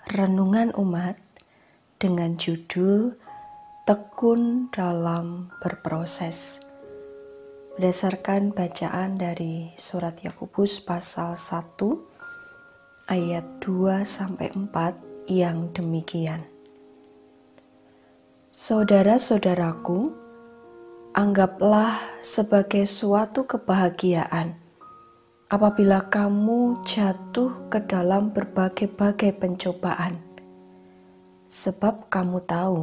Renungan Umat dengan judul Tekun dalam Berproses. Berdasarkan bacaan dari surat Yakobus pasal 1 ayat 2-4 yang demikian. Saudara-saudaraku, anggaplah sebagai suatu kebahagiaan apabila kamu jatuh ke dalam berbagai-bagai pencobaan. Sebab kamu tahu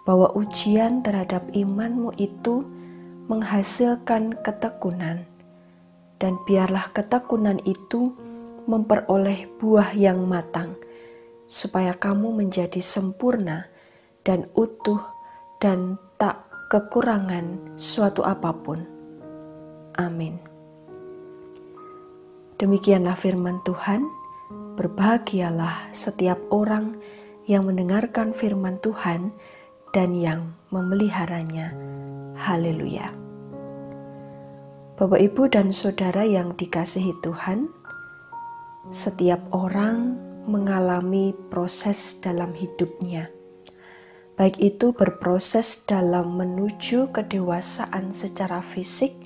bahwa ujian terhadap imanmu itu menghasilkan ketekunan. Dan biarlah ketekunan itu memperoleh buah yang matang, supaya kamu menjadi sempurna dan utuh dan tak kekurangan suatu apapun. Amin. Demikianlah firman Tuhan. Berbahagialah setiap orang yang mendengarkan firman Tuhan dan yang memeliharanya. Haleluya. Bapak, Ibu, dan Saudara yang dikasihi Tuhan, setiap orang mengalami proses dalam hidupnya. Baik itu berproses dalam menuju kedewasaan secara fisik,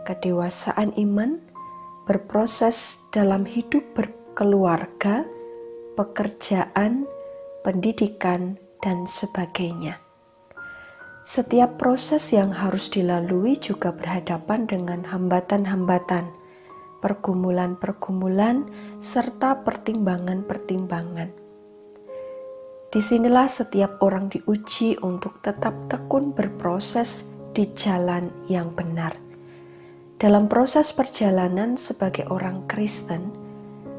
kedewasaan iman, berproses dalam hidup berkeluarga, pekerjaan, pendidikan, dan sebagainya. Setiap proses yang harus dilalui juga berhadapan dengan hambatan-hambatan, pergumulan-pergumulan, serta pertimbangan-pertimbangan. Disinilah setiap orang diuji untuk tetap tekun berproses di jalan yang benar. Dalam proses perjalanan sebagai orang Kristen,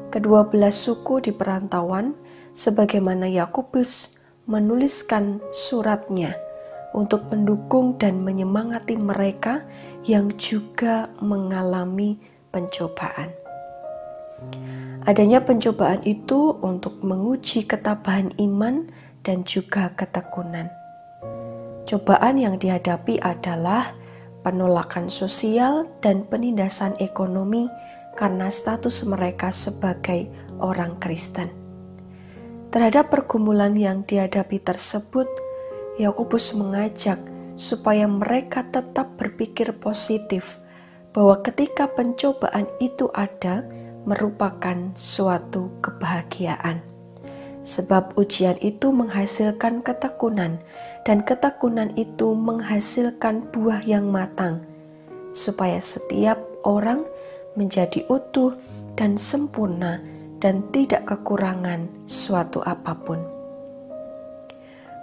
kedua belas suku di perantauan, sebagaimana Yakobus menuliskan suratnya untuk mendukung dan menyemangati mereka yang juga mengalami pencobaan. Adanya pencobaan itu untuk menguji ketabahan iman dan juga ketekunan. Cobaan yang dihadapi adalah penolakan sosial dan penindasan ekonomi karena status mereka sebagai orang Kristen. Terhadap pergumulan yang dihadapi tersebut, Yakobus mengajak supaya mereka tetap berpikir positif bahwa ketika pencobaan itu ada merupakan suatu kebahagiaan. Sebab ujian itu menghasilkan ketekunan, dan ketekunan itu menghasilkan buah yang matang, supaya setiap orang menjadi utuh dan sempurna dan tidak kekurangan suatu apapun.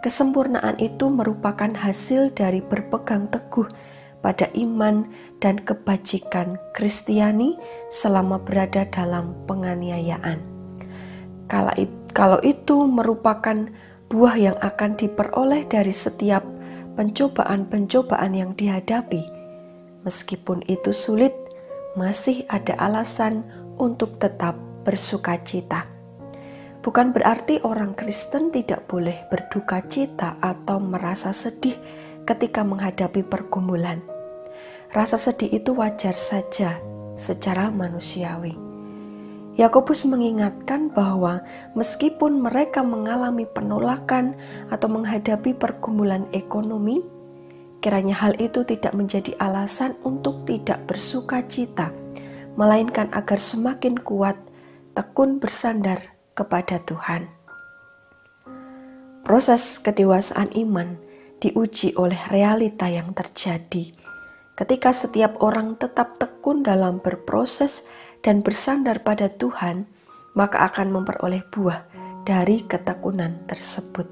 Kesempurnaan itu merupakan hasil dari berpegang teguh pada iman dan kebajikan Kristiani selama berada dalam penganiayaan. Kalau itu merupakan buah yang akan diperoleh dari setiap pencobaan-pencobaan yang dihadapi, meskipun itu sulit, masih ada alasan untuk tetap bersukacita. Bukan berarti orang Kristen tidak boleh berduka cita atau merasa sedih ketika menghadapi pergumulan. Rasa sedih itu wajar saja secara manusiawi. Yakobus mengingatkan bahwa meskipun mereka mengalami penolakan atau menghadapi pergumulan ekonomi, kiranya hal itu tidak menjadi alasan untuk tidak bersukacita, melainkan agar semakin kuat, tekun bersandar kepada Tuhan. Proses kedewasaan iman diuji oleh realita yang terjadi. Ketika setiap orang tetap tekun dalam berproses dan bersandar pada Tuhan, maka akan memperoleh buah dari ketekunan tersebut.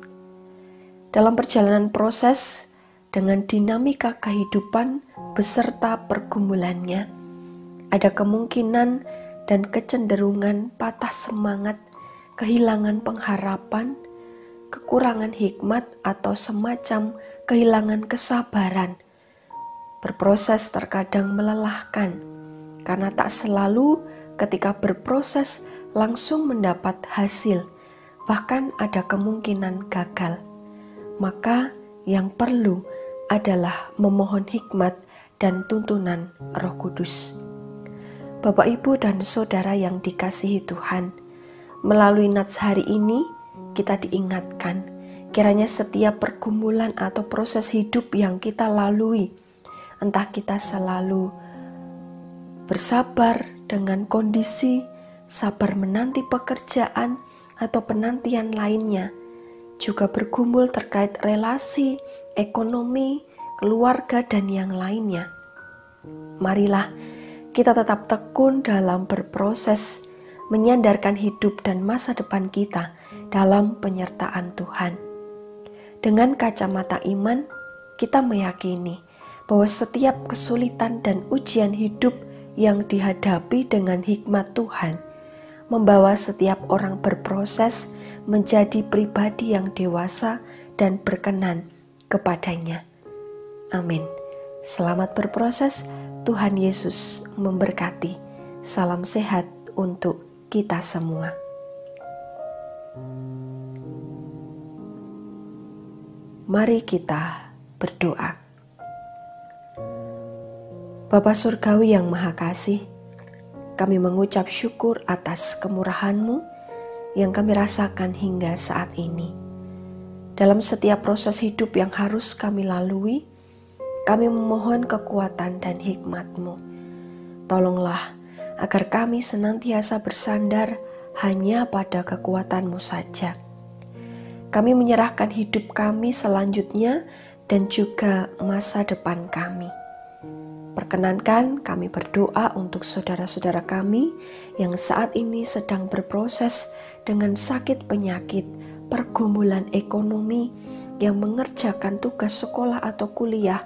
Dalam perjalanan proses, dengan dinamika kehidupan beserta pergumulannya, ada kemungkinan dan kecenderungan patah semangat, kehilangan pengharapan, kekurangan hikmat atau semacam kehilangan kesabaran. Berproses terkadang melelahkan, karena tak selalu ketika berproses langsung mendapat hasil, bahkan ada kemungkinan gagal. Maka yang perlu adalah memohon hikmat dan tuntunan Roh Kudus. Bapak, Ibu, dan Saudara yang dikasihi Tuhan, melalui nats hari ini kita diingatkan, kiranya setiap pergumulan atau proses hidup yang kita lalui, entah kita selalu bersabar dengan kondisi, sabar menanti pekerjaan atau penantian lainnya, juga bergumul terkait relasi, ekonomi, keluarga, dan yang lainnya. Marilah kita tetap tekun dalam berproses, menyandarkan hidup dan masa depan kita dalam penyertaan Tuhan. Dengan kacamata iman, kita meyakini bahwa setiap kesulitan dan ujian hidup yang dihadapi dengan hikmat Tuhan membawa setiap orang berproses menjadi pribadi yang dewasa dan berkenan kepadanya. Amin. Selamat berproses, Tuhan Yesus memberkati. Salam sehat untuk kita semua. Mari kita berdoa. Bapa Surgawi yang Maha Kasih, kami mengucap syukur atas kemurahan-Mu yang kami rasakan hingga saat ini. Dalam setiap proses hidup yang harus kami lalui, kami memohon kekuatan dan hikmat-Mu. Tolonglah agar kami senantiasa bersandar hanya pada kekuatan-Mu saja. Kami menyerahkan hidup kami selanjutnya dan juga masa depan kami. Perkenankan kami berdoa untuk saudara-saudara kami yang saat ini sedang berproses dengan sakit penyakit, pergumulan ekonomi, yang mengerjakan tugas sekolah atau kuliah,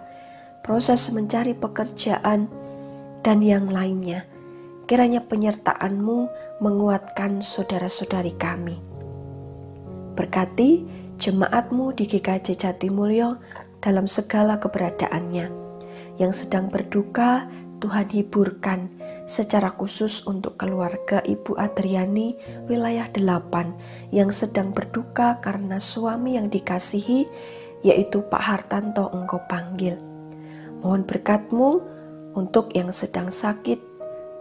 proses mencari pekerjaan, dan yang lainnya. Kiranya penyertaan-Mu menguatkan saudara-saudari kami. Berkati jemaat-Mu di GKJ Jatimulyo dalam segala keberadaannya. Yang sedang berduka, Tuhan hiburkan secara khusus untuk keluarga Ibu Adriani wilayah 8 yang sedang berduka karena suami yang dikasihi, yaitu Pak Hartanto Engkau panggil. Mohon berkat-Mu untuk yang sedang sakit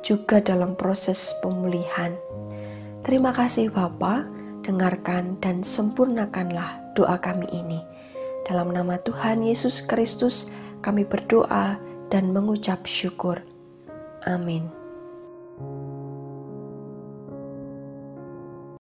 juga dalam proses pemulihan. Terima kasih Bapa, dengarkan dan sempurnakanlah doa kami ini. Dalam nama Tuhan Yesus Kristus kami berdoa dan mengucap syukur. Amin.